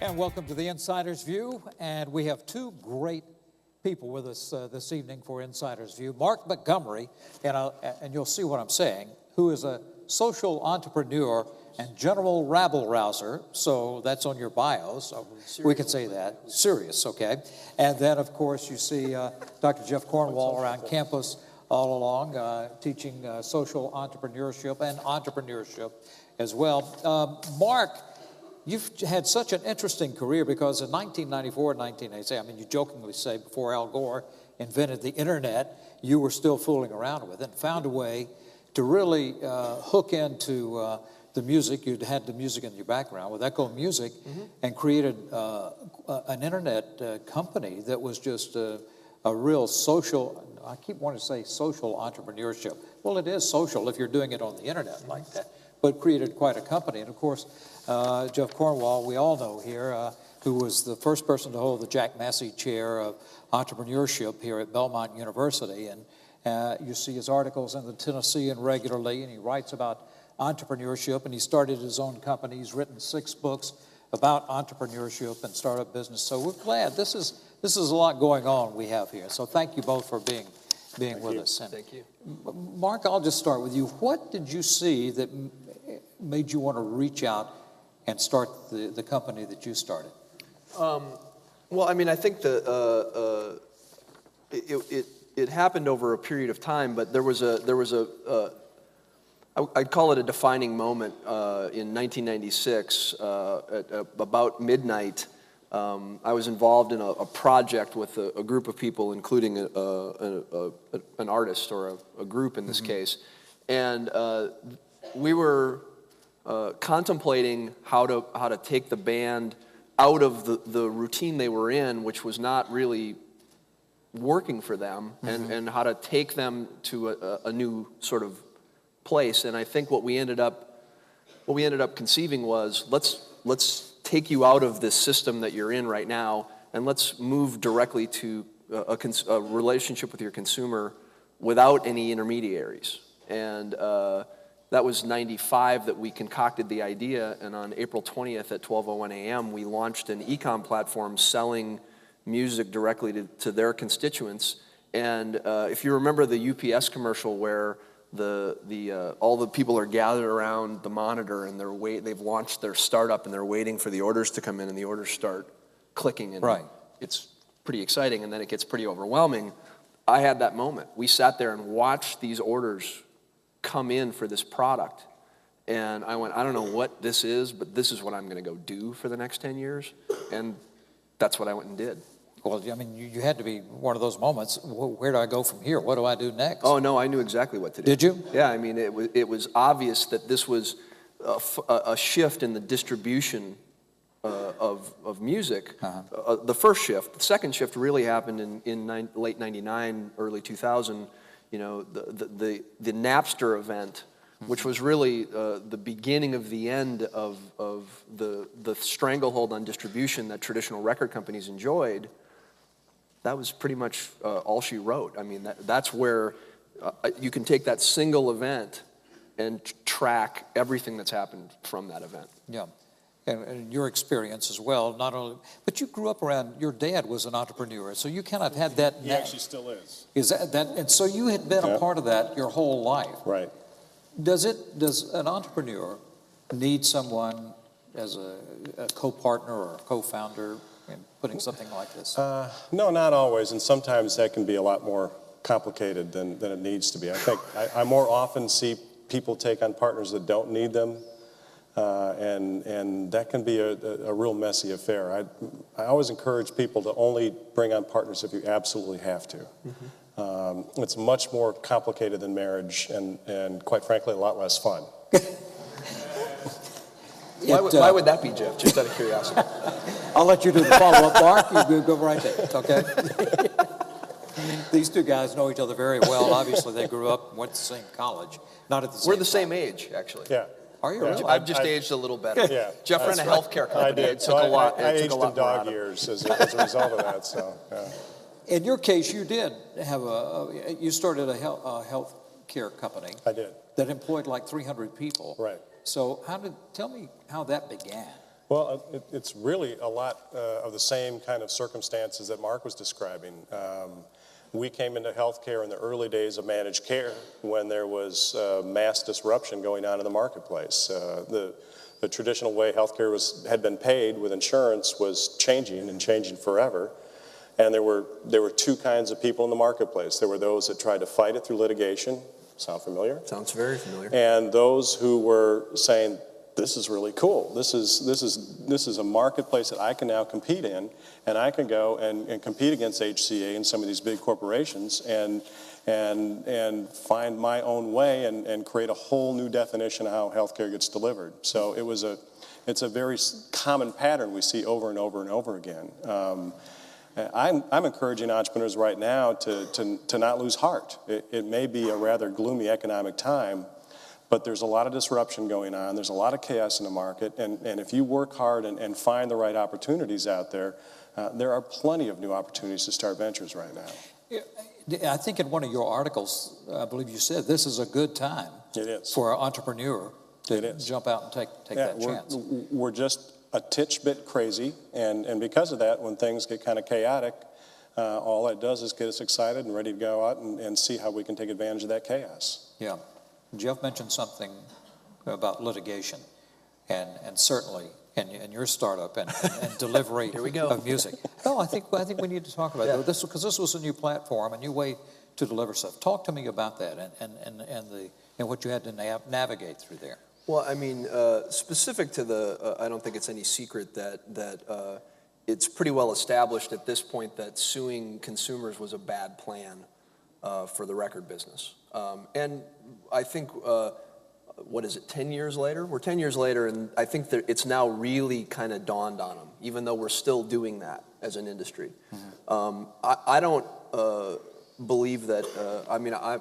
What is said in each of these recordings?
And welcome to the Insider's View. And we have two great people with us this evening for Insider's View. Mark Montgomery, and you'll see what I'm saying, who is a social entrepreneur and general rabble-rouser. So that's on your bio, so we can say that. Serious, okay. And then, of course, you see Dr. Jeff Cornwall around campus all along, teaching social entrepreneurship and entrepreneurship as well. Mark, you've had such an interesting career because in 1994 and 1986, I mean, you jokingly say before Al Gore invented the internet, you were still fooling around with it and found a way to really hook into the music. You'd had the music in your background with Echo Music, and created an internet company that was just a real social, I keep wanting to say social entrepreneurship. Well, it is social if you're doing it on the internet like that, but created quite a company. And of course, Jeff Cornwall, we all know here, who was the first person to hold the Jack Massey Chair of Entrepreneurship here at Belmont University. And you see his articles in the Tennessean regularly, and he writes about entrepreneurship, and he started his own company. He's written 6 books about entrepreneurship and startup business. So we're glad. This is a lot going on we have here. So thank you both for being with us. And thank you. Mark, I'll just start with you. What did you see that made you want to reach out and start the company that you started? Well, I mean, I think it happened over a period of time, but there was I'd call it a defining moment in 1996 at about midnight. I was involved in a project with a group of people, including an artist or a group in this case, and we were contemplating how to take the band out of the routine they were in, which was not really working for them, and how to take them to a new sort of place. And I think what we ended up conceiving was let's take you out of this system that you're in right now, and let's move directly to a relationship with your consumer without any intermediaries. And that was 95 that we concocted the idea, and on April 20th at 12:01 a.m. we launched an e-com platform selling music directly to their constituents. And if you remember the UPS commercial where all the people are gathered around the monitor and they've launched their startup and they're waiting for the orders to come in, and the orders start clicking, and right. It's pretty exciting, and then it gets pretty overwhelming. I had that moment. We sat there and watched these orders come in for this product, and I went, I don't know what this is, but this is what I'm going to go do for the next 10 years, and that's what I went and did. Well, I mean, you had to be one of those moments. Where do I go from here? What do I do next? Oh, no, I knew exactly what to do. Did you? Yeah, I mean, it was obvious that this was a shift in the distribution of music. The first shift. The second shift really happened in late 99, early 2000. You know, the Napster event, which was really the beginning of the end of the stranglehold on distribution that traditional record companies enjoyed. That was pretty much all she wrote. I mean, that's where you can take that single event and track everything that's happened from that event. Yeah, and your experience as well, not only, but you grew up around, your dad was an entrepreneur, so you kind of had that. He actually still is. Is that, and so you had been a part of that your whole life. Right. Does an entrepreneur need someone as a co-partner or a co-founder in putting something like this? No, not always, and sometimes that can be a lot more complicated than it needs to be. I think I more often see people take on partners that don't need them, and that can be a real messy affair. I always encourage people to only bring on partners if you absolutely have to. It's much more complicated than marriage, and quite frankly, a lot less fun. Why would that be, Jeff? Just out of curiosity. I'll let you do the follow-up, Mark. You go right there, okay? These two guys know each other very well. Obviously, they grew up and went to the same college. Not at the same We're the time. same age, actually. Yeah. Are you really? I've just aged a little better. Yeah. Jeff ran a healthcare company. I did. It took a lot. I It took aged a lot in dog more years as a result of that. So. Yeah. In your case, you did have you started a health care company. I did. That employed like 300 people. Right. So tell me how that began. Well, it's really a lot of the same kind of circumstances that Mark was describing. We came into healthcare in the early days of managed care when there was mass disruption going on in the marketplace. The traditional way healthcare had been paid with insurance was changing and changing forever. And there were two kinds of people in the marketplace. There were those that tried to fight it through litigation. Sound familiar? Sounds very familiar. And those who were saying, this is really cool. This is a marketplace that I can now compete in, and I can go and compete against HCA and some of these big corporations and find my own way and create a whole new definition of how healthcare gets delivered. So it's a very common pattern we see over and over and over again. I'm encouraging entrepreneurs right now to not lose heart. It may be a rather gloomy economic time, but there's a lot of disruption going on. There's a lot of chaos in the market. And if you work hard and find the right opportunities out there, there are plenty of new opportunities to start ventures right now. I think in one of your articles, I believe you said this is a good time for an entrepreneur to jump out and take that chance. We're just a titch bit crazy. And because of that, when things get kind of chaotic, all that does is get us excited and ready to go out and see how we can take advantage of that chaos. Yeah. Jeff mentioned something about litigation, and certainly in your startup and delivery Here we go. of music. No, I think we need to talk about that because this was a new platform, a new way to deliver stuff. Talk to me about that and what you had to navigate through there. Well, I mean, specific to I don't think it's any secret that it's pretty well established at this point that suing consumers was a bad plan for the record business. And I think, 10 years later? We're 10 years later, and I think that it's now really kind of dawned on them, even though we're still doing that as an industry. Mm-hmm. I don't believe that,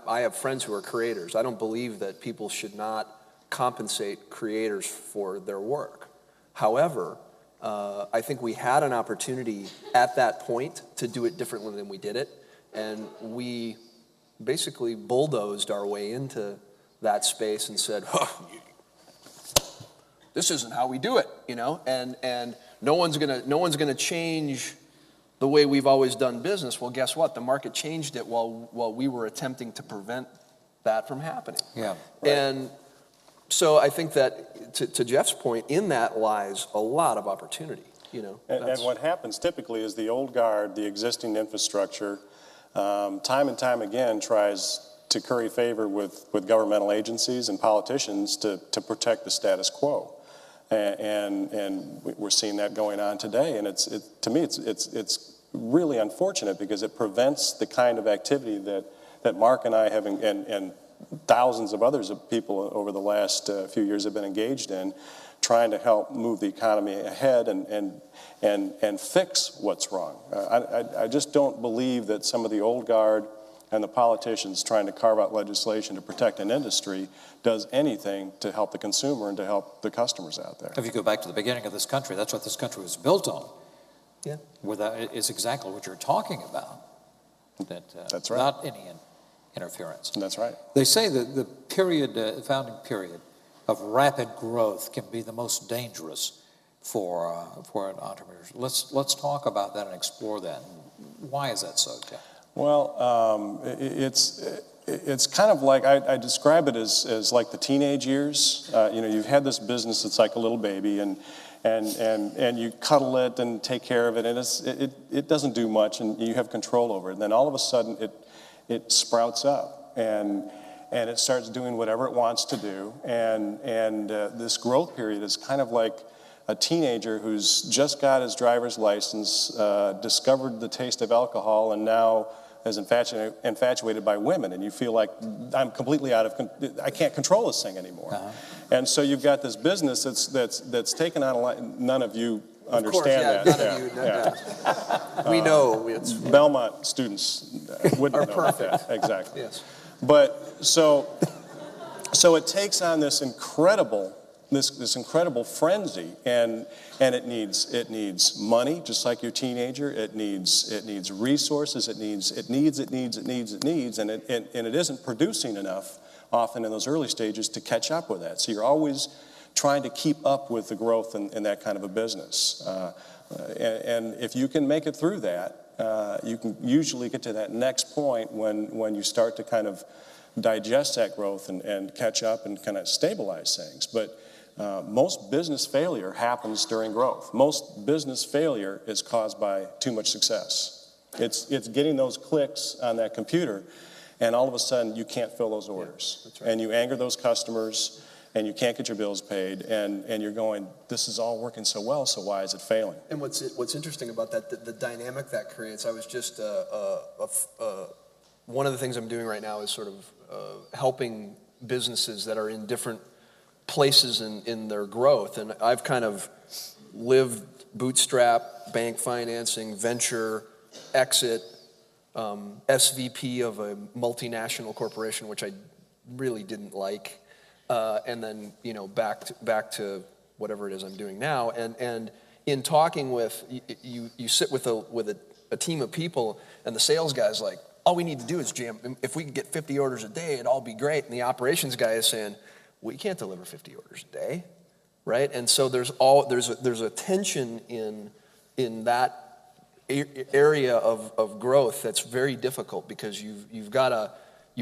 I have friends who are creators. I don't believe that people should not compensate creators for their work. However, I think we had an opportunity at that point to do it differently than we did it, and we basically bulldozed our way into that space and said, this isn't how we do it, and no one's gonna change the way we've always done business. Well, guess what? The market changed it while we were attempting to prevent that from happening. Yeah. Right. And so I think that to Jeff's point, in that lies a lot of opportunity. And what happens typically is the old guard, the existing infrastructure, time and time again tries to curry favor with governmental agencies and politicians to protect the status quo, and we're seeing that going on today. And to me it's really unfortunate because it prevents the kind of activity that Mark and I have and thousands of others of people over the last few years have been engaged in, trying to help move the economy ahead and fix what's wrong. I just don't believe that some of the old guard and the politicians trying to carve out legislation to protect an industry does anything to help the consumer and to help the customers out there. If you go back to the beginning of this country, that's what this country was built on. Yeah. It's exactly what you're talking about. That's right. Not any interference. That's right. They say that the founding period of rapid growth can be the most dangerous for an entrepreneur. Let's talk about that and explore that. Why is that so, Jeff? Well, it's kind of like I describe it as like the teenage years. You've had this business that's like a little baby, and you cuddle it and take care of it, and it doesn't do much, and you have control over it. And then all of a sudden, it sprouts up, and it starts doing whatever it wants to do. And this growth period is kind of like a teenager who's just got his driver's license, discovered the taste of alcohol, and now is infatuated by women. And you feel like, I'm completely I can't control this thing anymore. Uh-huh. And so you've got this business that's taken on a lot. None of you understand that. None of you. We know. It's Belmont students wouldn't know perfect. that. Exactly. Yes. But so it takes on this incredible frenzy, and it needs money, just like your teenager. It needs resources. It needs, and it isn't producing enough often in those early stages to catch up with that. So you're always trying to keep up with the growth in that kind of a business. And if you can make it through that, you can usually get to that next point when you start to kind of digest that growth and catch up and kind of stabilize things. But most business failure happens during growth. Most business failure is caused by too much success. It's getting those clicks on that computer, and all of a sudden you can't fill those orders. That's right. And you anger those customers, and you can't get your bills paid, and you're going, this is all working so well, so why is it failing? And what's interesting about that, the dynamic that creates, I was just, one of the things I'm doing right now is sort of helping businesses that are in different places in their growth. And I've kind of lived bootstrap, bank financing, venture, exit, SVP of a multinational corporation, which I really didn't like. And then, back to whatever it is I'm doing now. And in talking with, you sit with a team of people, and the sales guy's like, all we need to do is jam. If we could get 50 orders a day, it'd all be great. And the operations guy is saying, we can't deliver 50 orders a day, right? And so there's a tension in that area of growth that's very difficult, because you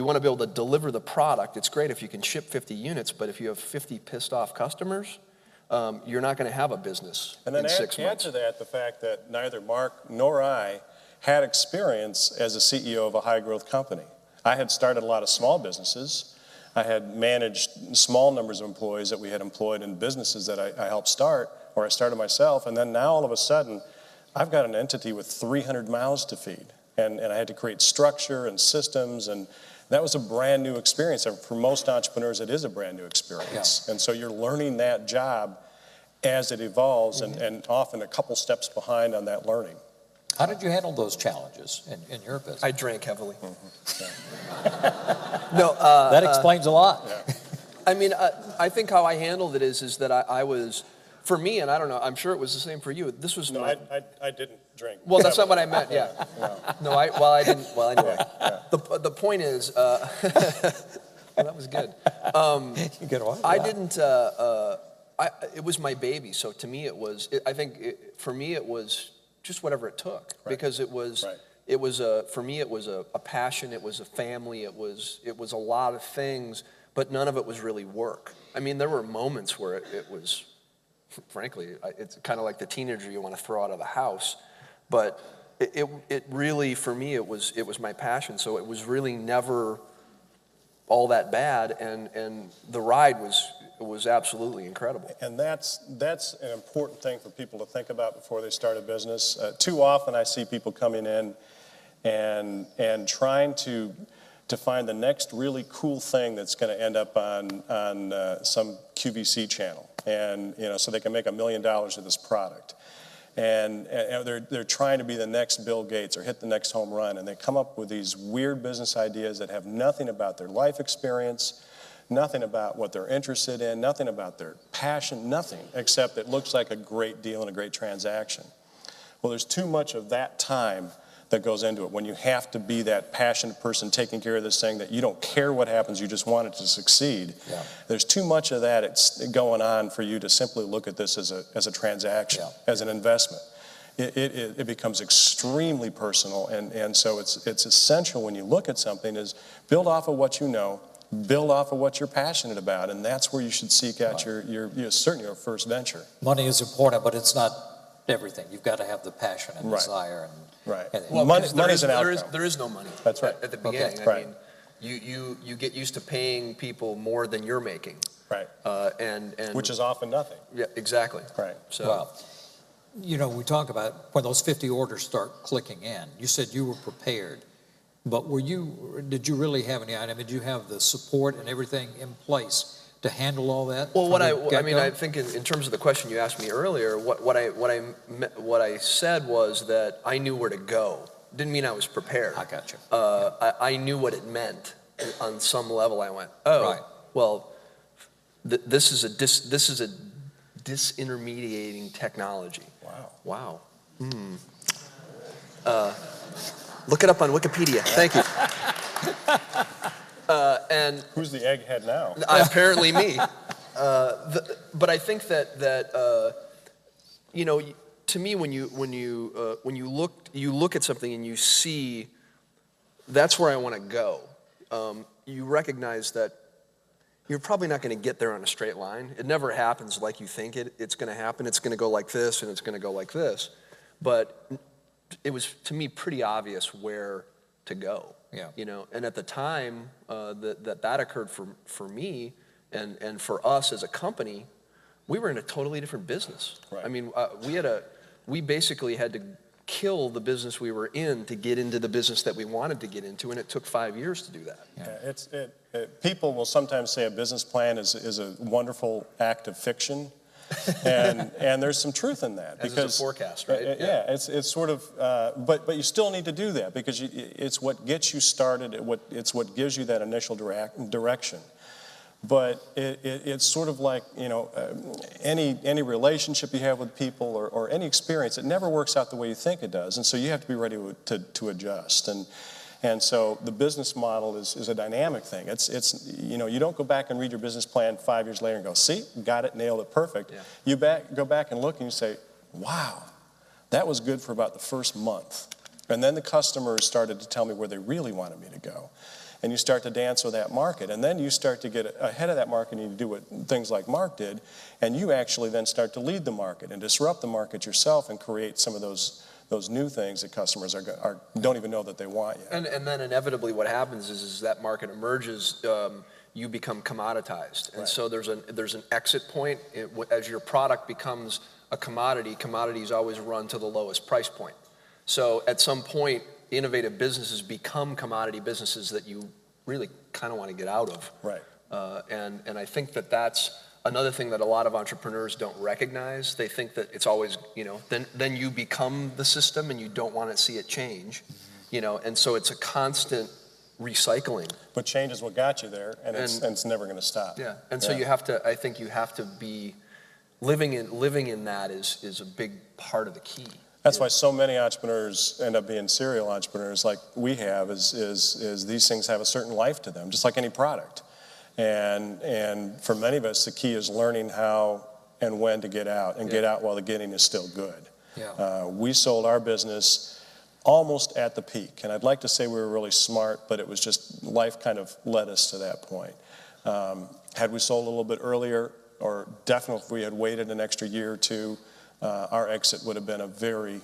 want to be able to deliver the product. It's great if you can ship 50 units, but if you have 50 pissed off customers, you're not going to have a business and then in 6 months. Add to that the fact that neither Mark nor I had experience as a CEO of a high-growth company. I had started a lot of small businesses. I had managed small numbers of employees that we had employed in businesses that I helped start, or I started myself, and then now all of a sudden, I've got an entity with 300 mouths to feed, and I had to create structure and systems, and that was a brand new experience. And for most entrepreneurs, it is a brand new experience. Yeah. And so you're learning that job as it evolves, and often a couple steps behind on that learning. How did you handle those challenges in your business? I drank heavily. Yeah. No, that explains a lot. Yeah. I mean, I think how I handled it is that I was, for me, and I don't know, I'm sure it was the same for you. This was no, I didn't drink. Well, that's not what I meant. Yeah. No, I didn't. Well, anyway, yeah. The point is, well, that was good. I didn't. It was my baby, so to me it was. For me it was just whatever it took, right. Because it was. Right. It was for me it was a passion. It was a family. It was a lot of things, but none of it was really work. I mean, there were moments where it was, frankly, it's kind of like the teenager you want to throw out of the house, but it really, for me, it was my passion. So it was really never all that bad, and the ride was absolutely incredible. And that's an important thing for people to think about before they start a business. Too often I see people coming in and trying to find the next really cool thing that's going to end up on some QVC channel, and so they can make $1 million with this product. And they're trying to be the next Bill Gates or hit the next home run, and they come up with these weird business ideas that have nothing about their life experience, nothing about what they're interested in, nothing about their passion, nothing, except it looks like a great deal and a great transaction. Well, there's too much of that time that goes into it when you have to be that passionate person taking care of this thing that you don't care what happens, you just want it to succeed. Yeah. There's too much of that it's going on for you to simply look at this as a transaction, yeah. As an investment. It becomes extremely personal, and so it's essential when you look at something is build off of what you know, build off of what you're passionate about, and that's where you should seek out certainly your first venture. Money is important, but it's not everything. You've got to have the passion and right. desire. Right. Well, money's an outcome. There is no money. That's right. At the beginning. Okay. I mean, you get used to paying people more than you're making. Right. And which is often nothing. Yeah, exactly. Right. So, well, we talk about when those 50 orders start clicking in. You said you were prepared, but did you really have any idea? I mean, did you have the support and everything in place to handle all that? Well, I think in terms of the question you asked me earlier, what I said was that I knew where to go. Didn't mean I was prepared. I got you. I knew what it meant. On some level, I went, right. Well, this is a disintermediating technology. Wow. Look it up on Wikipedia. Thank you. And who's the egghead now? Apparently me. But I think that you know, to me, when you look at something and you see that's where I want to go, you recognize that you're probably not going to get there on a straight line. It never happens like you think it's going to happen. It's going to go like this, and it's going to go like this. But it was, to me, pretty obvious where to go. Yeah. You know, and at the time that occurred for me and for us as a company, we were in a totally different business. Right. I mean, we basically had to kill the business we were in to get into the business that we wanted to get into, and it took 5 years to do that. Yeah, people will sometimes say a business plan is a wonderful act of fiction, and there's some truth in that. As it's a forecast, right? Yeah, it's sort of, but you still need to do that because it's what gets you started. It's what gives you that initial direction. But it's sort of like, you know, any relationship you have with people or any experience, it never works out the way you think it does. And so you have to be ready to adjust. And so the business model is a dynamic thing. It's you know, you don't go back and read your business plan 5 years later and go, see, got it, nailed it, perfect. Yeah. You go back and look and you say, wow, that was good for about the first month. And then the customers started to tell me where they really wanted me to go. And you start to dance with that market. And then you start to get ahead of that market and you do things like Mark did. And you actually then start to lead the market and disrupt the market yourself and create some of those new things that customers don't even know that they want yet. And then inevitably what happens is that market emerges, you become commoditized. And right. so there's an exit point. As your product becomes a commodity, commodities always run to the lowest price point. So at some point, innovative businesses become commodity businesses that you really kind of want to get out of. Right. And I think that's another thing that a lot of entrepreneurs don't recognize. They think that it's always, you know, then you become the system and you don't want to see it change, you know, and so it's a constant recycling. But change is what got you there, and it's never going to stop. Yeah, and so I think you have to be living in that is a big part of the key. That's why so many entrepreneurs end up being serial entrepreneurs like we have, is these things have a certain life to them, just like any product. And for many of us, the key is learning how and when to get out, and get out while the getting is still good. Yeah. We sold our business almost at the peak, and I'd like to say we were really smart, but it was just life kind of led us to that point. Had we sold a little bit earlier, or definitely if we had waited an extra year or two, our exit would have been a very,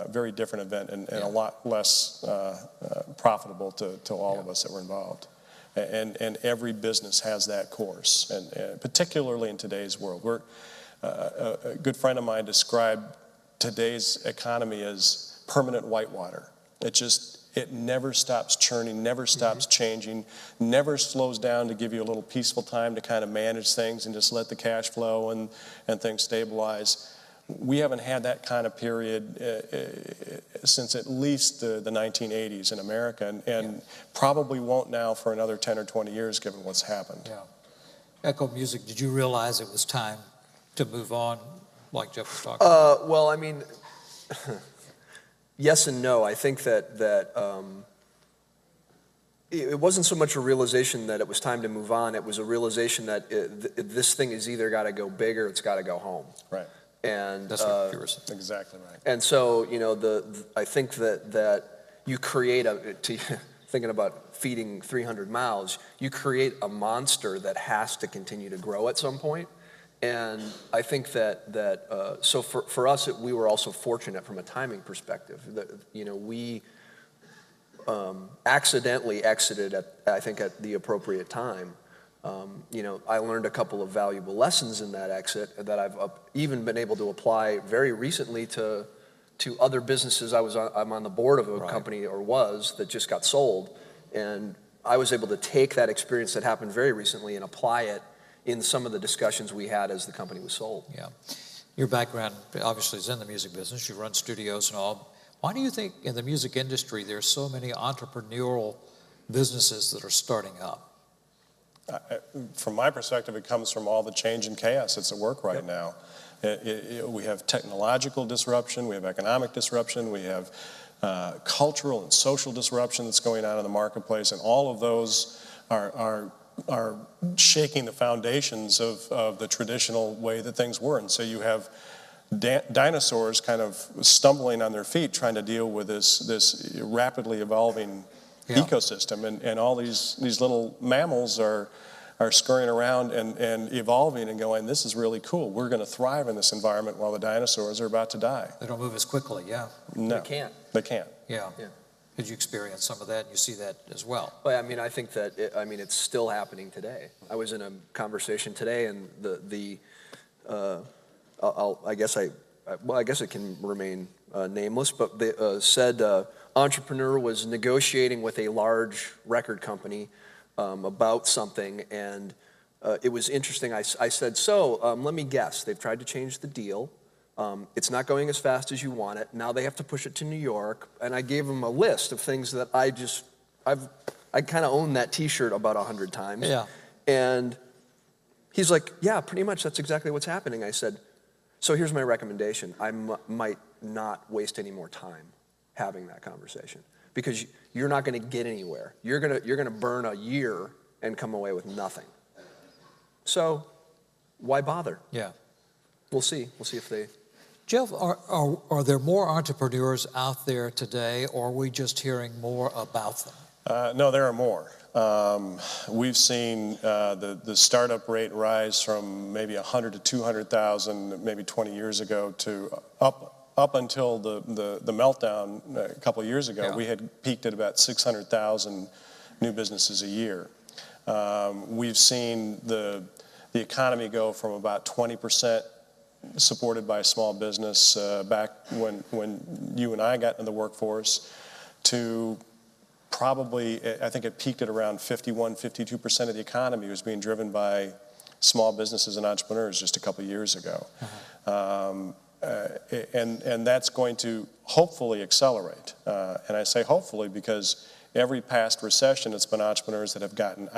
very different event and a lot less profitable to all of us that were involved. And every business has that course, and particularly in today's world. A good friend of mine described today's economy as permanent whitewater. It never stops churning, never stops changing, never slows down to give you a little peaceful time to kind of manage things and just let the cash flow and things stabilize. We haven't had that kind of period since at least the 1980s in America, and probably won't now for another 10 or 20 years given what's happened. Yeah. Echo Music, did you realize it was time to move on, like Jeff was talking about? Well, I mean, yes and no. I think that it wasn't so much a realization that it was time to move on. It was a realization that this thing has either got to go big or it's got to go home. Right. And that's what you're saying. Exactly right. And so, you know, I think that you create thinking about feeding 300 mouths, you create a monster that has to continue to grow at some point. And I think that so for us, we were also fortunate from a timing perspective. That, you know, we accidentally exited at the appropriate time. You know, I learned a couple of valuable lessons in that exit that I've even been able to apply very recently to other businesses. I'm on the board of a company, or was, that just got sold, and I was able to take that experience that happened very recently and apply it in some of the discussions we had as the company was sold. Yeah. Your background obviously is in the music business. You run studios and all. Why do you think in the music industry there's so many entrepreneurial businesses that are starting up? From my perspective, it comes from all the change and chaos that's at work right now. We have technological disruption, we have economic disruption, we have cultural and social disruption that's going on in the marketplace, and all of those are are shaking the foundations of the traditional way that things were. And so you have dinosaurs kind of stumbling on their feet trying to deal with this rapidly evolving ecosystem. And all these little mammals are scurrying around and evolving and going, this is really cool. We're going to thrive in this environment while the dinosaurs are about to die. They don't move as quickly, No. They can't. They can't. Yeah. Did you experience some of that? And you see that as well. Well, I mean, I think that it's still happening today. I was in a conversation today, and I guess it can remain nameless, but they said entrepreneur was negotiating with a large record company about something, and it was interesting. I said, let me guess. They've tried to change the deal. It's not going as fast as you want it. Now they have to push it to New York. And I gave him a list of things that I kind of owned that T-shirt about 100 times. Yeah. And he's like, yeah, pretty much that's exactly what's happening. I said, so here's my recommendation. I might not waste any more time having that conversation because you're not going to get anywhere. You're gonna burn a year and come away with nothing. So why bother? Yeah. We'll see. We'll see if they... Jeff, are there more entrepreneurs out there today, or are we just hearing more about them? No, there are more. We've seen the startup rate rise from maybe 100 to 200,000 maybe 20 years ago to up until the meltdown a couple of years ago. We had peaked at about 600,000 new businesses a year. We've seen the economy go from about 20% supported by small business back when you and I got into the workforce to probably, I think it peaked at around 51-52% of the economy was being driven by small businesses and entrepreneurs just a couple of years ago. And that's going to hopefully accelerate. And I say hopefully because every past recession, it's been entrepreneurs that have gotten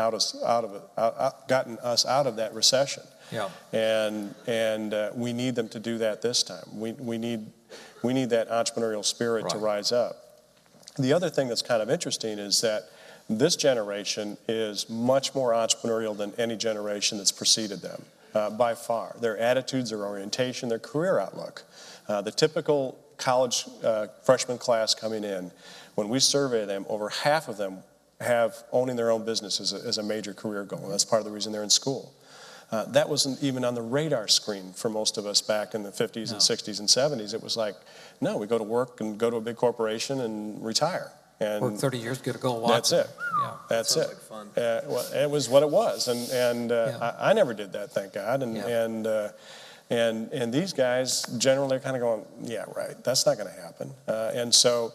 gotten us out of that recession. Yeah. And we need them to do that this time. We need that entrepreneurial spirit to rise up. The other thing that's kind of interesting is that this generation is much more entrepreneurial than any generation that's preceded them, by far. Their attitudes, their orientation, their career outlook. The typical college freshman class coming in, when we survey them, over half of them have owning their own business as a major career goal. That's part of the reason they're in school. That wasn't even on the radar screen for most of us back in the 50s and 60s and 70s. It was like, no, we go to work and go to a big corporation and retire. And work 30 years, get a gold watch. That's it. Yeah. That's Sounds it. like fun. Well, it was what it was. And I never did that, thank God. And these guys generally are kind of going, yeah, right, that's not going to happen. And so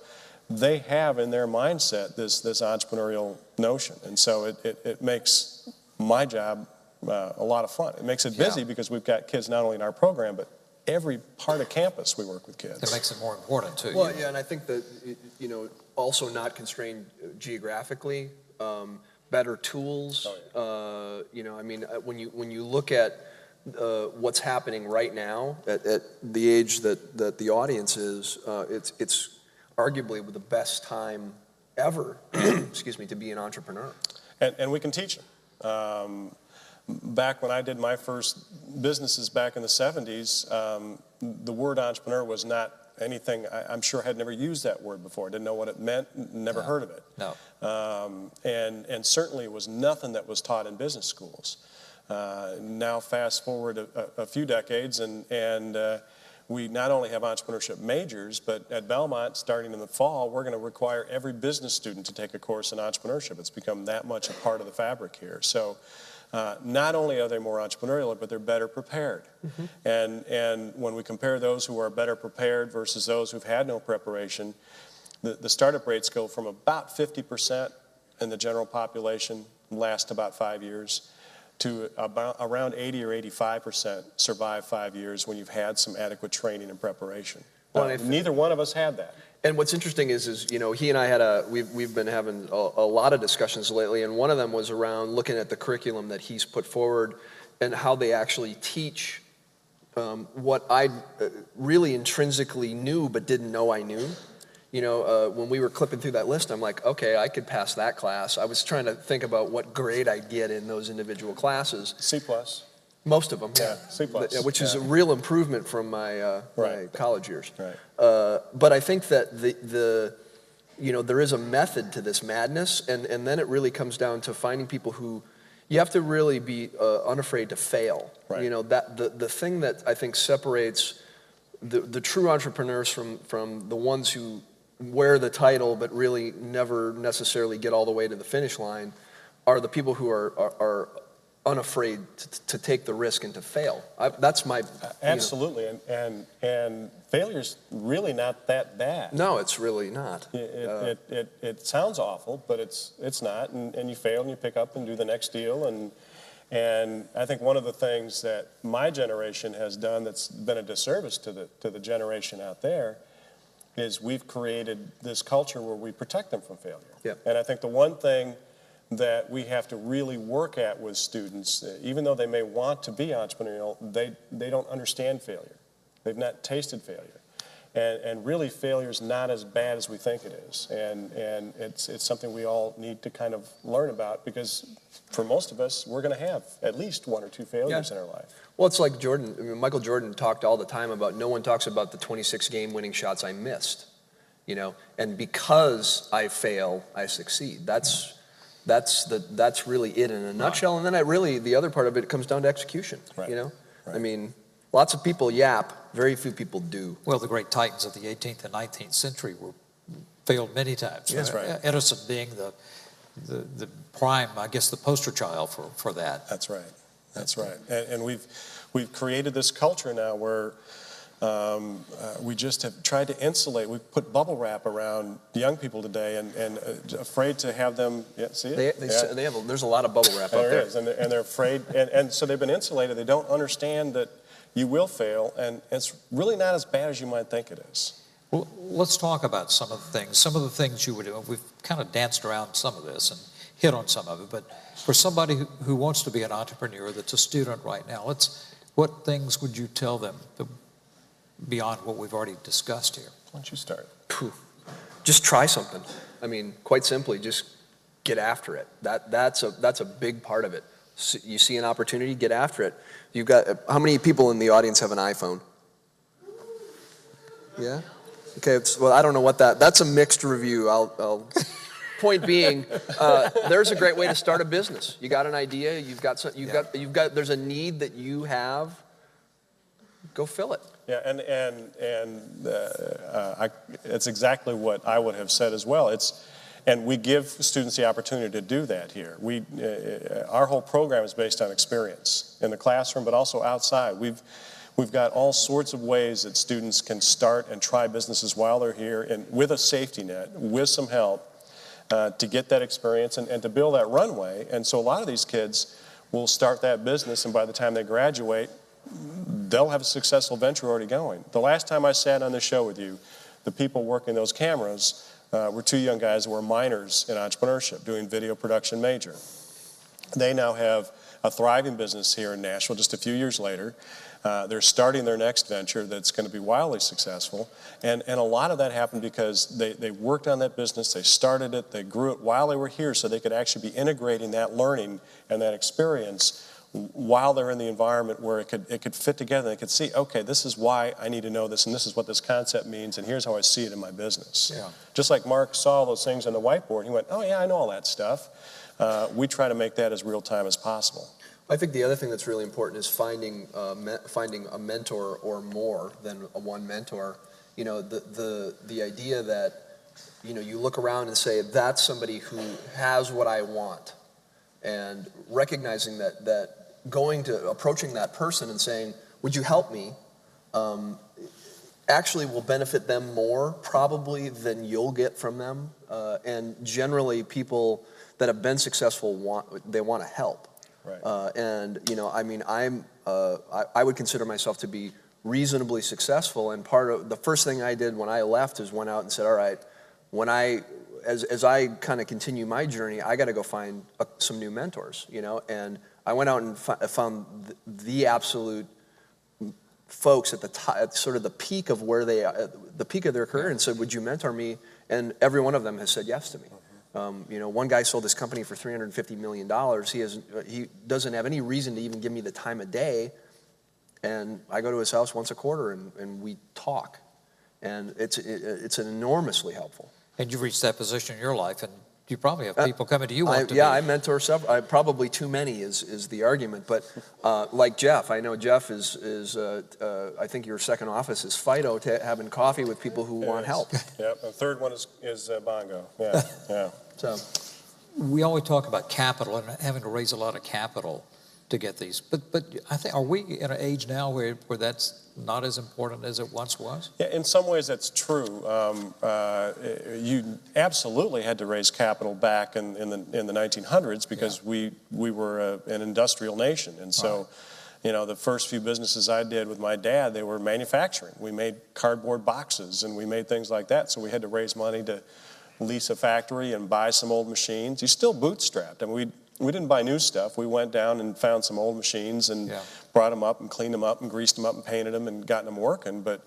they have in their mindset this entrepreneurial notion. And so it makes my job a lot of fun. It makes it busy because we've got kids not only in our program, but every part of campus we work with kids. That makes it more important too. Well, yeah, and I think that, also not constrained geographically, better tools. When you look at what's happening right now at the age that the audience is, it's arguably the best time ever, excuse me, to be an entrepreneur. And we can teach them. Back when I did my first businesses back in the 70s, the word entrepreneur was not anything, I'm sure I had never used that word before. Didn't know what it meant, never heard of it. No. And certainly it was nothing that was taught in business schools. Now fast forward a few decades and we not only have entrepreneurship majors, but at Belmont, starting in the fall, we're going to require every business student to take a course in entrepreneurship. It's become that much a part of the fabric here. So not only are they more entrepreneurial, but they're better prepared. And when we compare those who are better prepared versus those who've had no preparation, the startup rates go from about 50% in the general population, last about 5 years, to about around 80 or 85% survive 5 years when you've had some adequate training and preparation. Neither one of us had that. And what's interesting is he and I we've been having a lot of discussions lately, and one of them was around looking at the curriculum that he's put forward and how they actually teach what I really intrinsically knew but didn't know I knew. when we were clipping through that list, I'm like, okay, I could pass that class. I was trying to think about what grade I'd get in those individual classes. C+. Most of them, Yeah, C+. which is a real improvement from my my college years. Right. But I think that there is a method to this madness, and then it really comes down to finding people who you have to really be unafraid to fail. Right. That the thing that I think separates the true entrepreneurs from the ones who wear the title but really never necessarily get all the way to the finish line are the people who are unafraid to take the risk and to fail. That's my absolutely, and failure's really not that bad. No, it's really not. It sounds awful, but it's not. And you fail and you pick up and do the next deal. And I think one of the things that my generation has done that's been a disservice to the generation out there is we've created this culture where we protect them from failure. Yep. And I think the one thing that we have to really work at with students, even though they may want to be entrepreneurial, they don't understand failure. They've not tasted failure. And really failure is not as bad as we think it is. And it's something we all need to kind of learn about, because for most of us, we're going to have at least one or two failures in our life. Well, it's like Michael Jordan talked all the time about, no one talks about the 26 game-winning shots I missed, and because I fail, I succeed. That's really it in a nutshell. And then the other part of it comes down to execution, Right. Right. I mean, lots of people yap, very few people do. Well, the great titans of the 18th and 19th century failed many times. That's right. Edison being the prime, I guess, the poster child for that. That's right. That's right. And we've created this culture now where we just have tried to insulate. We've put bubble wrap around young people today, and afraid to have them. Yeah, see it? There's a lot of bubble wrap out there. There is, and they're afraid, and so they've been insulated. They don't understand that you will fail, and it's really not as bad as you might think it is. Well, let's talk about some of the things you would do. We've kind of danced around some of this and hit on some of it, but for somebody who wants to be an entrepreneur that's a student right now, what things would you tell them beyond what we've already discussed here? Why don't you start? Just try something. I mean, quite simply, just get after it. That's a big part of it. You see an opportunity, get after it. You've got, how many people in the audience have an iPhone? Yeah? Okay, well, I don't know what that's a mixed review. I'll point being, there's a great way to start a business. You got an idea, there's a need that you have, go fill it. Yeah, and it's exactly what I would have said as well. And we give students the opportunity to do that here. Our whole program is based on experience in the classroom, but also outside. We've got all sorts of ways that students can start and try businesses while they're here, and with a safety net, with some help, to get that experience and to build that runway. And so a lot of these kids will start that business, and by the time they graduate, they'll have a successful venture already going. The last time I sat on this show with you, the people working those cameras were two young guys who were minors in entrepreneurship, doing video production major. They now have a thriving business here in Nashville just a few years later. They're starting their next venture that's going to be wildly successful. And a lot of that happened because they worked on that business, they started it, they grew it while they were here, so they could actually be integrating that learning and that experience while they're in the environment where it could fit together. They could see, okay, this is why I need to know this, and this is what this concept means, and here's how I see it in my business. Yeah. Just like Mark saw those things on the whiteboard, he went, oh yeah, I know all that stuff. We try to make that as real time as possible. I think the other thing that's really important is finding a mentor or more than one mentor. The idea that you look around and say, that's somebody who has what I want, and recognizing that approaching that person and saying, would you help me, actually will benefit them more probably than you'll get from them. And generally people that have been successful want to help. Right. I would consider myself to be reasonably successful, and part of the first thing I did when I left is went out and said, all right, as I kind of continue my journey, I got to go find some new mentors, and I went out and found the absolute folks at at sort of the peak of where they are, the peak of their career, and said, "Would you mentor me?" And every one of them has said yes to me. One guy sold his company for $350 million. He doesn't have any reason to even give me the time of day, and I go to his house once a quarter and we talk, and it's enormously helpful. And you've reached that position in your life, and you probably have people coming to you. I mentor several. Probably too many is the argument. But like Jeff, I know Jeff is I think your second office is Fido, having coffee with people who want help. Yep. The third one is Bongo. Yeah. Yeah. So we always talk about capital and having to raise a lot of capital to get these. But I think, are we in an age now where that's not as important as it once was? Yeah, in some ways that's true. You absolutely had to raise capital back in the 1900s because we were an industrial nation, and so the first few businesses I did with my dad, they were manufacturing. We made cardboard boxes and we made things like that, so we had to raise money to lease a factory and buy some old machines. You still bootstrapped. I mean, we didn't buy new stuff. We went down and found some old machines and brought them up and cleaned them up and greased them up and painted them and got them working. But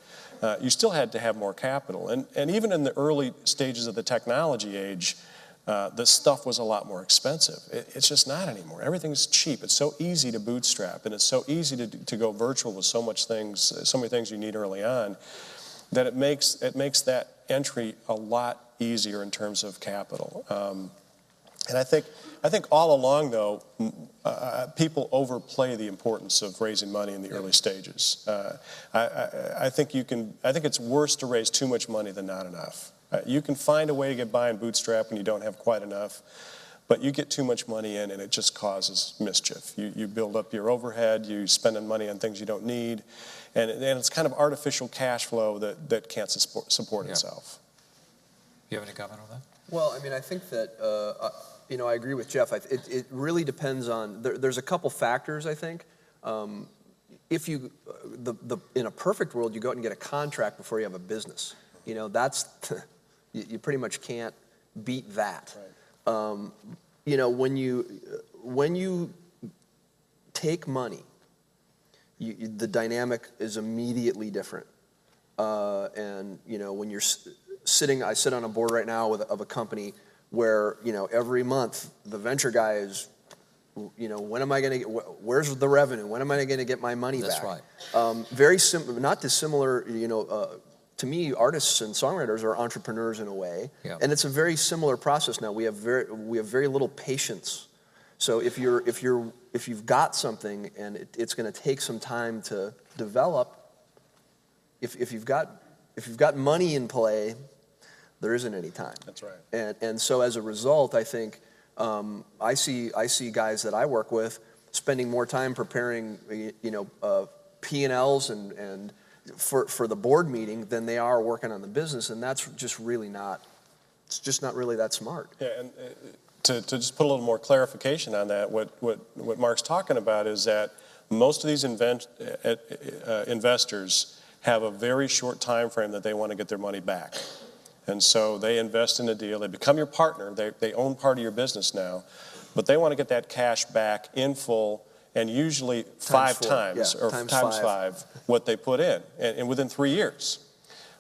you still had to have more capital. And even in the early stages of the technology age, the stuff was a lot more expensive. It's just not anymore. Everything's cheap. It's so easy to bootstrap, and it's so easy to go virtual with so many things you need early on, that it makes that entry a lot easier in terms of capital. And I think all along, though, people overplay the importance of raising money in the early stages. I think it's worse to raise too much money than not enough. You can find a way to get by and bootstrap when you don't have quite enough, but you get too much money in and it just causes mischief. You build up your overhead, you spending money on things you don't need, and it's kind of artificial cash flow that can't support itself. You have any comment on that? Well, I mean, I think that, I agree with Jeff. It really depends on, there's a couple factors, I think. If you, in a perfect world, you go out and get a contract before you have a business. You pretty much can't beat that. Right. When you take money, the dynamic is immediately different. When you're I sit on a board right now of a company where, every month the venture guy is, when am I going to get, where's the revenue? When am I going to get my money back? That's right. Very not dissimilar, to me, artists and songwriters are entrepreneurs in a way. Yeah. And it's a very similar process now. We have very little patience. So if you've got something and it's going to take some time to develop, if you've got money in play, there isn't any time. That's right. And so as a result, I think I see guys that I work with spending more time preparing P&Ls and for the board meeting than they are working on the business, and that's just really not. It's just not really that smart. Yeah, and to just put a little more clarification on that, what Mark's talking about is that most of these investors have a very short time frame that they want to get their money back. And so they invest in a deal, they become your partner, they own part of your business now, but they want to get that cash back in full, and usually times five what they put in, and within 3 years.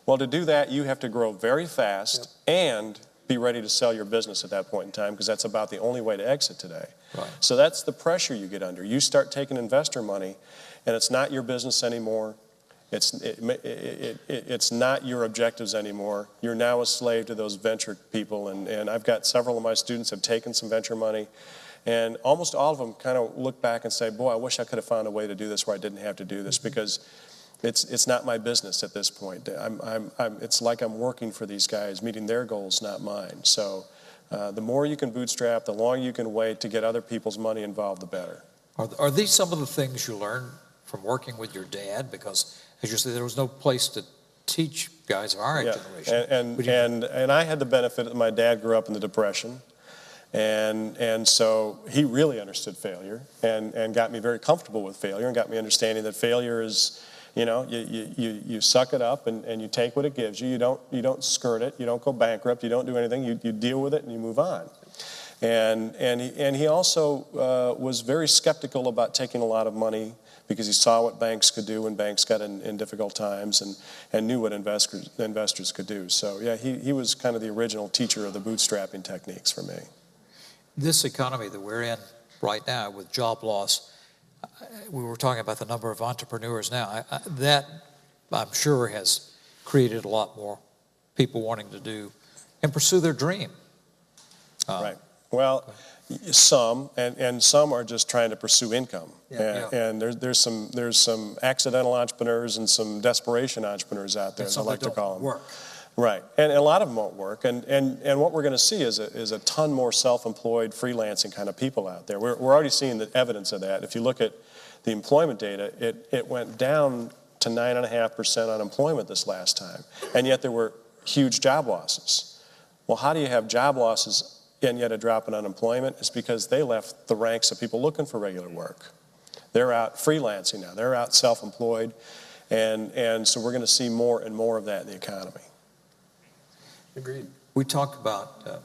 Well, to do that, you have to grow very fast and be ready to sell your business at that point in time, because that's about the only way to exit today. Right. So that's the pressure you get under. You start taking investor money, and it's not your business anymore. It's not your objectives anymore. You're now a slave to those venture people, and I've got several of my students have taken some venture money, and almost all of them kind of look back and say, boy, I wish I could have found a way to do this where I didn't have to do this, because it's not my business at this point. It's like I'm working for these guys, meeting their goals, not mine. So the more you can bootstrap, the longer you can wait to get other people's money involved, the better. Are these some of the things you learned from working with your dad? Because, as you said, there was no place to teach guys of our generation. And I had the benefit that my dad grew up in the Depression, and so he really understood failure and got me very comfortable with failure and got me understanding that failure is, you suck it up and you take what it gives you. You don't skirt it. You don't go bankrupt. You don't do anything. You deal with it and you move on. And he also was very skeptical about taking a lot of money because he saw what banks could do when banks got in difficult times, and knew what investors could do. So yeah, he was kind of the original teacher of the bootstrapping techniques for me. This economy that we're in right now with job loss, we were talking about the number of entrepreneurs now. That, I'm sure, has created a lot more people wanting to do and pursue their dream. Right. Well, some, and some are just trying to pursue income. And there's some accidental entrepreneurs and some desperation entrepreneurs out there, as I like to call them. Work. Right, and a lot of them won't work, and what we're going to see is a ton more self-employed, freelancing kind of people out there. We're already seeing the evidence of that. If you look at the employment data, it went down to 9.5% unemployment this last time, and yet there were huge job losses. Well, how do you have job losses and yet a drop in unemployment? It's because they left the ranks of people looking for regular work. They're out freelancing now. They're out self-employed, and so we're going to see more and more of that in the economy. Agreed. We talked about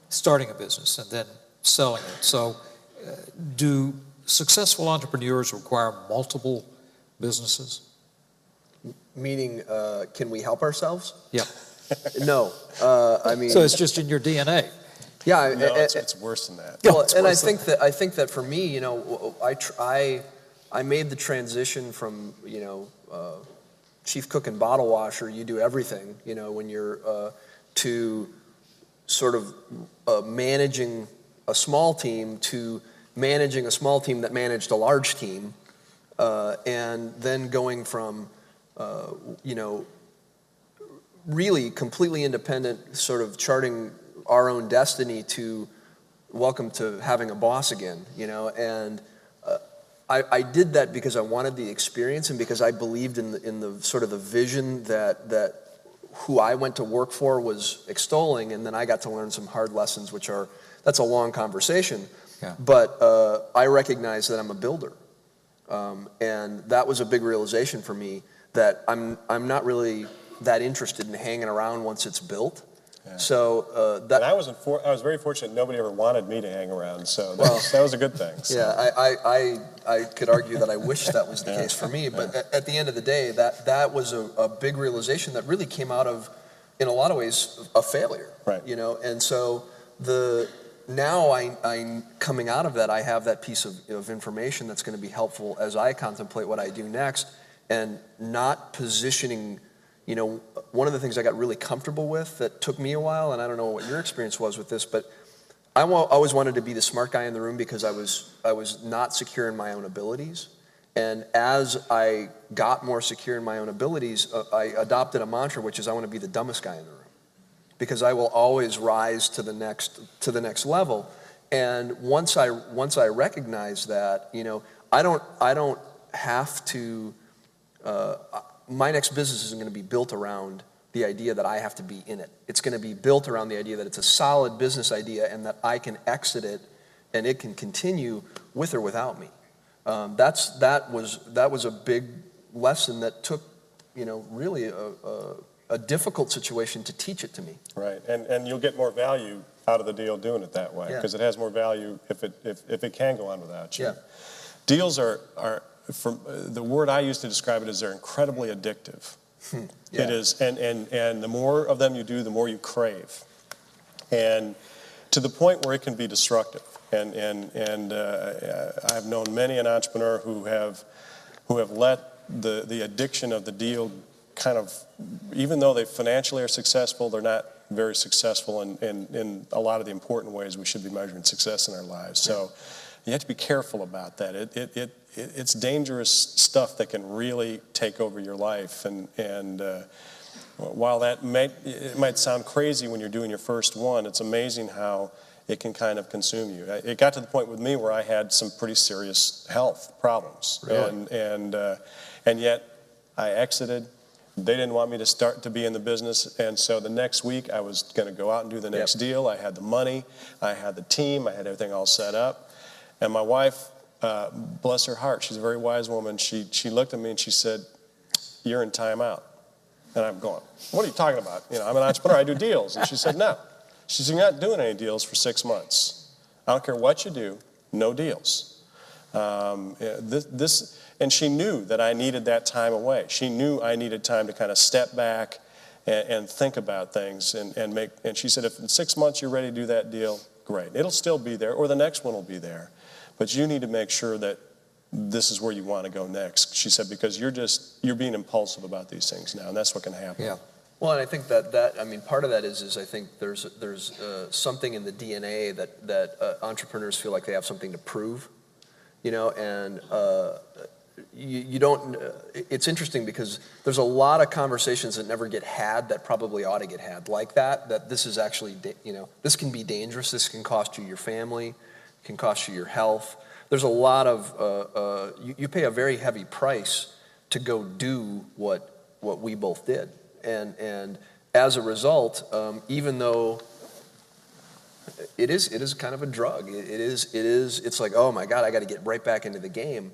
starting a business and then selling it. So do successful entrepreneurs require multiple businesses? Meaning, can we help ourselves? Yeah. No. I mean. So it's just in your DNA. Yeah. No, it's worse than that. Well, and I think that for me, you know, I made the transition from, you know, chief cook and bottle washer, you do everything, you know, when you're to sort of managing a small team to managing a small team that managed a large team, and then going from, you know, really completely independent, sort of charting our own destiny to welcome to having a boss again, you know, and I did that because I wanted the experience and because I believed in the sort of the vision that who I went to work for was extolling, and then I got to learn some hard lessons, that's a long conversation. Yeah. But I recognize that I'm a builder, and that was a big realization for me that I'm not really that interested in hanging around once it's built. Yeah. So and I was very fortunate. Nobody ever wanted me to hang around, so that was a good thing. So. Yeah, I could argue that I wish that was the case for me, but at the end of the day, that was a big realization that really came out of, in a lot of ways, a failure. Right. You know, and so now I'm coming out of that. I have that piece of information that's going to be helpful as I contemplate what I do next, and not positioning. You know, one of the things I got really comfortable with that took me a while, and I don't know what your experience was with this, but I always wanted to be the smart guy in the room because I was not secure in my own abilities. And as I got more secure in my own abilities, I adopted a mantra, which is I want to be the dumbest guy in the room, because I will always rise to the next level. And once I recognize that, you know, I don't have to. My next business isn't going to be built around the idea that I have to be in it. It's going to be built around the idea that it's a solid business idea and that I can exit it and it can continue with or without me. That was a big lesson that took, you know, really a difficult situation to teach it to me. Right, and you'll get more value out of the deal doing it that way because it has more value if it can go on without you. Yeah. Deals are from the word I use to describe it is they're incredibly addictive. Yeah. It is, and the more of them you do, the more you crave, and to the point where it can be destructive. And I've known many an entrepreneur who have let the addiction of the deal kind of, even though they financially are successful, they're not very successful in a lot of the important ways we should be measuring success in our lives. So you have to be careful about that. It's dangerous stuff that can really take over your life. And while it might sound crazy when you're doing your first one, it's amazing how it can kind of consume you. It got to the point with me where I had some pretty serious health problems. Really? And yet I exited. They didn't want me to be in the business, and so the next week I was going to go out and do the next deal. I had the money, I had the team, I had everything all set up. And my wife, bless her heart, she's a very wise woman, she looked at me and she said, "You're in timeout." And I'm going, "What are you talking about? You know, I'm an entrepreneur, I do deals." And she said, "No." She said, "You're not doing any deals for 6 months. I don't care what you do, no deals." And she knew that I needed that time away. She knew I needed time to kind of step back and think about things and she said, if in 6 months you're ready to do that deal, great. It'll still be there, or the next one will be there. But you need to make sure that this is where you want to go next. She said, because you're being impulsive about these things now, and that's what can happen. Yeah. Well, and I think that part of that is I think there's something in the DNA that entrepreneurs feel like they have something to prove, and you don't. It's interesting because there's a lot of conversations that never get had that probably ought to get had, like that this is actually, this can be dangerous. This can cost you your family, can cost you your health. There's a lot of you pay a very heavy price to go do what we both did. And as a result, even though it is kind of a drug, it's like, oh my God, I got to get right back into the game.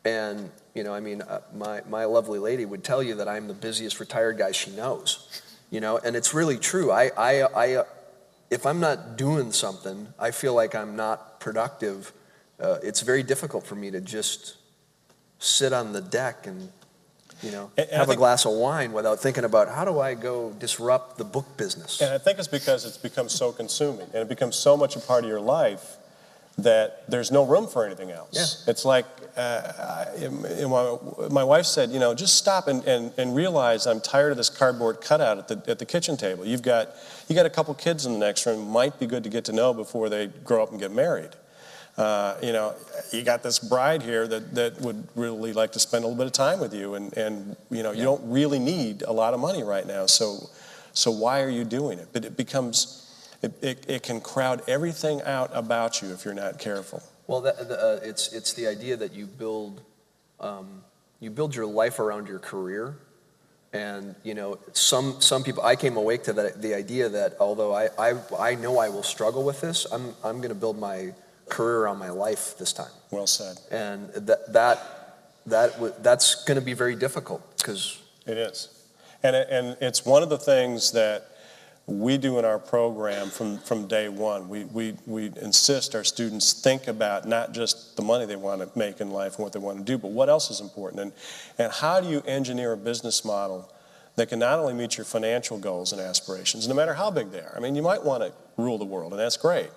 And my lovely lady would tell you that I'm the busiest retired guy she knows, and it's really true. I if I'm not doing something, I feel like I'm not productive. It's very difficult for me to just sit on the deck and have a glass of wine without thinking about how do I go disrupt the book business. And I think it's because it's become so consuming and it becomes so much a part of your life that there's no room for anything else. Yeah. It's like my wife said, just stop and realize I'm tired of this cardboard cutout at the kitchen table. You got a couple kids in the next room, might be good to get to know before they grow up and get married. You got this bride here that would really like to spend a little bit of time with you, and you don't really need a lot of money right now. So why are you doing it? But it becomes, it can crowd everything out about you if you're not careful. Well, it's the idea that you build your life around your career, and some people. I came awake to the idea that although I know I will struggle with this, I'm going to build my career around my life this time. Well said. And that's going to be very difficult because it is, and it's one of the things that we do in our program from day one. We insist our students think about not just the money they want to make in life and what they want to do, but what else is important, and how do you engineer a business model that can not only meet your financial goals and aspirations, no matter how big they are. I mean, you might want to rule the world, and that's great.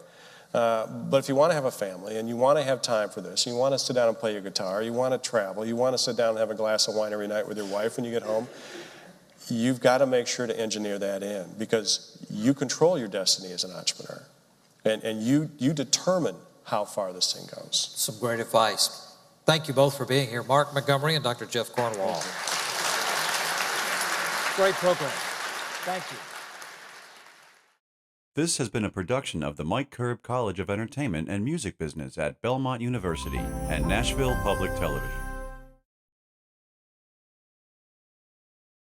But if you want to have a family and you want to have time for this, you want to sit down and play your guitar, you want to travel, you want to sit down and have a glass of wine every night with your wife when you get home, you've got to make sure to engineer that in because you control your destiny as an entrepreneur. And you determine how far this thing goes. Some great advice. Thank you both for being here, Mark Montgomery and Dr. Jeff Cornwall. Great program. Thank you. This has been a production of the Mike Curb College of Entertainment and Music Business at Belmont University and Nashville Public Television.